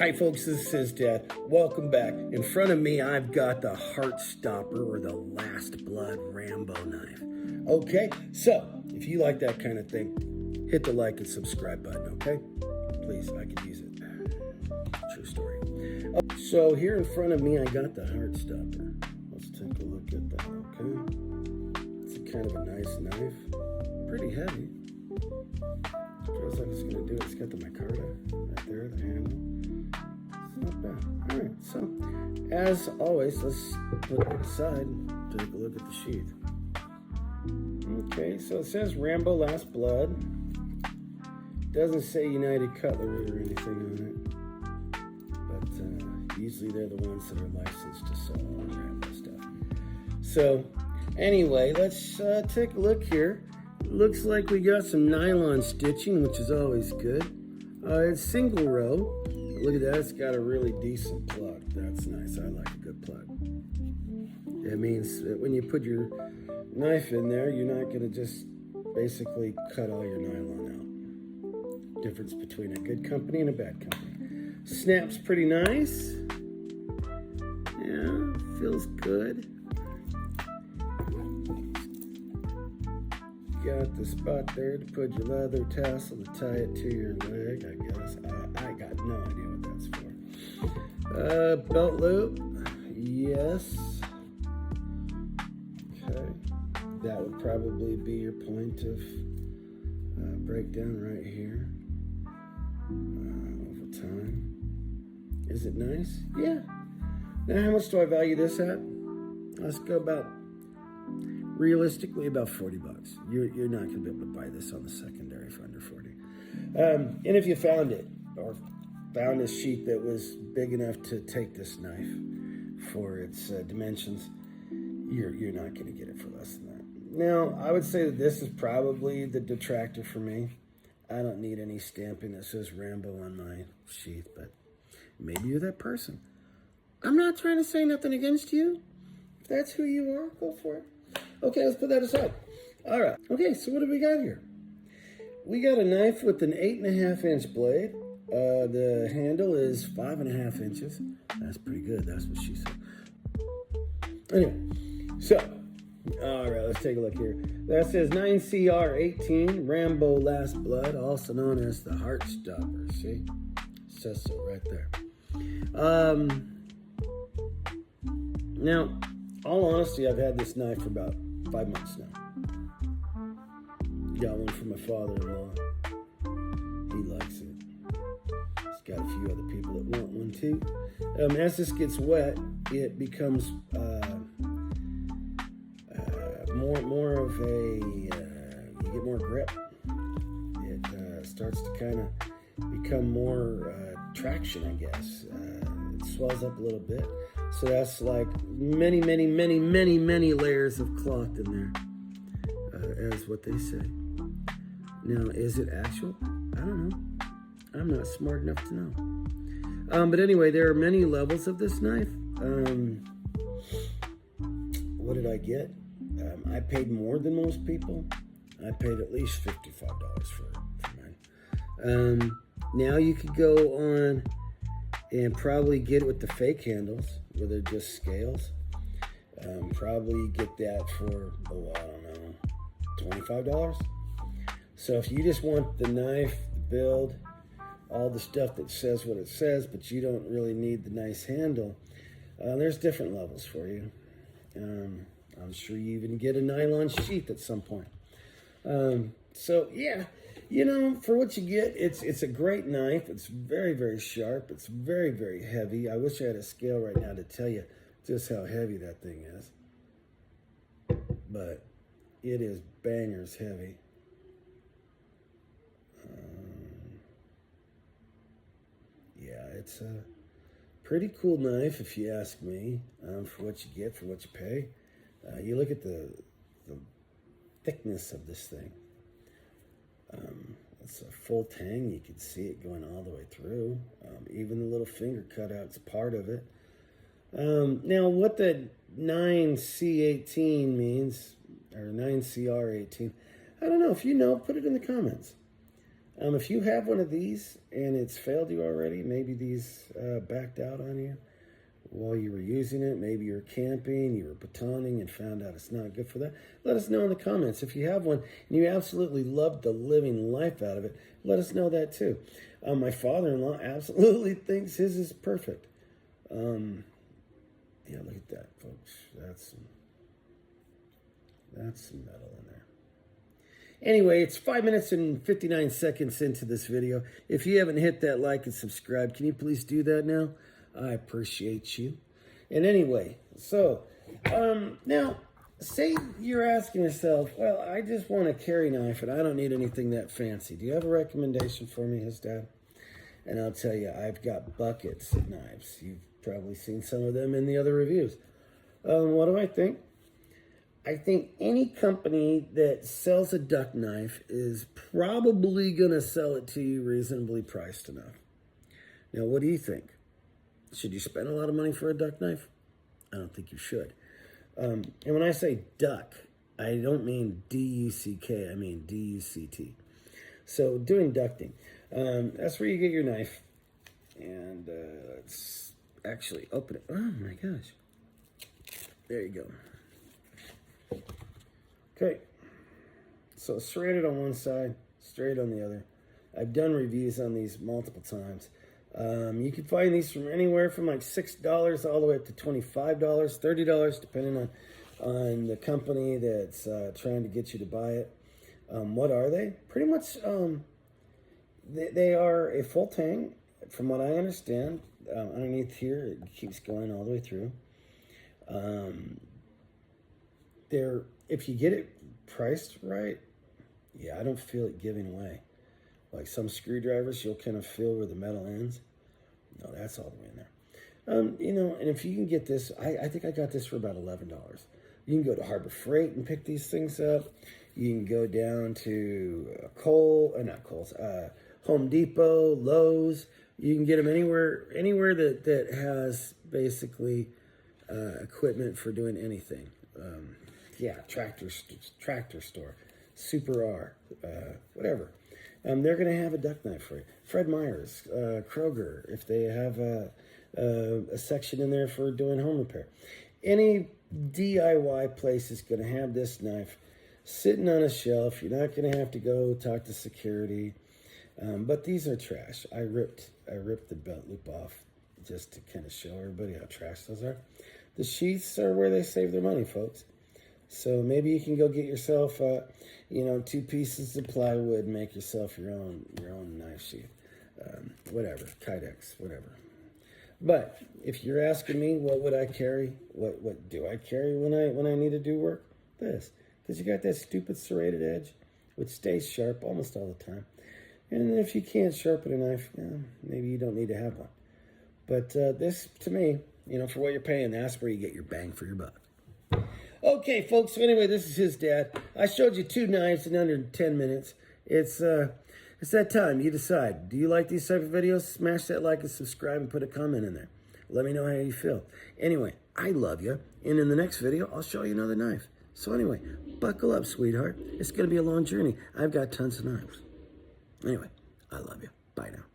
Hi folks, this is HisDad. Welcome back. In front of me, I've got the HeartStopper or the Last Blood Rambo knife. Okay, so if you like that kind of thing, hit the like and subscribe button, okay? Please, I could use it. True story. So here in front of me, I got the HeartStopper. Let's take a look at that, okay? It's a kind of a nice knife. Pretty heavy. Feels like it's going to do it. It's got the micarta right there, the handle. It's not bad. All right, so as always, let's put it aside and take a look at the sheath. Okay, so it says Rambo Last Blood. Doesn't say United Cutlery or anything on it, but usually they're the ones that are licensed to sell all the Rambo stuff. So anyway, let's take a look here. Looks like we got some nylon stitching, which is always good. It's single row. Look at that, it's got a really decent plug. That's nice, I like a good plug. It means that when you put your knife in there, you're not gonna just basically cut all your nylon out. Difference between a good company and a bad company. Snaps pretty nice. Yeah, feels good. Got the spot there to put your leather tassel to tie it to your leg, I guess. I got no idea what that's for. Belt loop, yes. Okay, that would probably be your point of breakdown right here. Over time. Is it nice? Yeah. Now, how much do I value this at? Let's go realistically about 40 bucks. You're not going to be able to buy this on the secondary for under 40. And if you found it, or found a sheath that was big enough to take this knife for its dimensions, you're not going to get it for less than that. Now, I would say that this is probably the detractor for me. I don't need any stamping that says Rambo on my sheath, but maybe you're that person. I'm not trying to say nothing against you. If that's who you are, go for it. Okay, let's put that aside. All right. Okay, so what do we got here? We got a knife with an 8.5 inch blade. The handle is 5.5 inches. That's pretty good. That's what she said. Anyway, so, all right, let's take a look here. That says 9CR18, Rambo Last Blood, also known as the HeartStopper. See? It says so right there. Now, all honesty, I've had this knife for about 5 months now. Got one from my father-in-law. He likes it. He's got a few other people that want one too. As this gets wet, it becomes more of a, you get more grip. It starts to kind of become more traction, I guess. It swells up a little bit. So that's like many layers of cloth in there, as what they say. Now, is it actual? I don't know. I'm not smart enough to know. But anyway, there are many levels of this knife. What did I get? I paid more than most people. I paid at least $55 for mine. Now you could go on and probably get it with the fake handles, where they're just scales. Probably get that for, I don't know, $25. So if you just want the knife, the build, all the stuff that says what it says, but you don't really need the nice handle, there's different levels for you. I'm sure you even get a nylon sheath at some point. So yeah, you know, for what you get, it's a great knife. It's very sharp. It's very heavy. I wish I had a scale right now to tell you just how heavy that thing is. But it is bangers heavy. Yeah, it's a pretty cool knife if you ask me, for what you get, for what you pay. You look at the thickness of this thing. It's a full tang. You can see it going all the way through. Even the little finger cutout's part of it. Now, what the 9C18 means, or 9CR18, I don't know. If you know, put it in the comments. If you have one of these and it's failed you already, maybe these backed out on you while you were using it, maybe you were camping, you were batoning and found out it's not good for that, let us know in the comments. If you have one and you absolutely loved the living life out of it, let us know that too. My father-in-law absolutely thinks his is perfect. Yeah, look at that, folks. That's some metal in there. Anyway, it's 5 minutes and 59 seconds into this video. If you haven't hit that like and subscribe, can you please do that now? I appreciate you. And anyway, so now, say you're asking yourself, well, I just want a carry knife and I don't need anything that fancy. Do you have a recommendation for me, HisDad? And I'll tell you, I've got buckets of knives. You've probably seen some of them in the other reviews. What do I think? I think any company that sells a duck knife is probably going to sell it to you reasonably priced enough. Now, what do you think? Should you spend a lot of money for a duck knife? I don't think you should. And when I say duck, I don't mean D-U-C-K, I mean D-U-C-T. So doing ducting, that's where you get your knife. And let's actually open it. Oh my gosh. There you go. Okay. So serrated on one side, straight on the other. I've done reviews on these multiple times. You can find these from anywhere from like $6 all the way up to $25, $30, depending on the company that's trying to get you to buy it. What are they? Pretty much, they are a full tang, from what I understand. Underneath here, it keeps going all the way through. If you get it priced right, yeah, I don't feel it giving away. Like some screwdrivers, you'll kind of feel where the metal ends. No, that's all the way in there. You know, and if you can get this, I think I got this for about $11. You can go to Harbor Freight and pick these things up. You can go down to Home Depot, Lowe's. You can get them anywhere that has basically equipment for doing anything. Yeah, tractor store, Super R, whatever. They're going to have a duck knife for you. Fred Meyer's, Kroger, if they have a section in there for doing home repair. Any DIY place is going to have this knife sitting on a shelf. You're not going to have to go talk to security. But these are trash. I ripped the belt loop off just to kind of show everybody how trash those are. The sheaths are where they save their money, folks. So maybe you can go get yourself, 2 pieces of plywood and make yourself your own knife sheath. Whatever, Kydex, whatever. But if you're asking me, what would I carry? What do I carry when I need to do work? This, because you got that stupid serrated edge, which stays sharp almost all the time. And if you can't sharpen a knife, maybe you don't need to have one. But this, to me, for what you're paying, that's where you get your bang for your buck. Okay, folks, so anyway, this is HisDad. I showed you 2 knives in under 10 minutes. It's that time. You decide. Do you like these type of videos? Smash that like and subscribe and put a comment in there. Let me know how you feel. Anyway, I love you. And in the next video, I'll show you another knife. So anyway, buckle up, sweetheart. It's going to be a long journey. I've got tons of knives. Anyway, I love you. Bye now.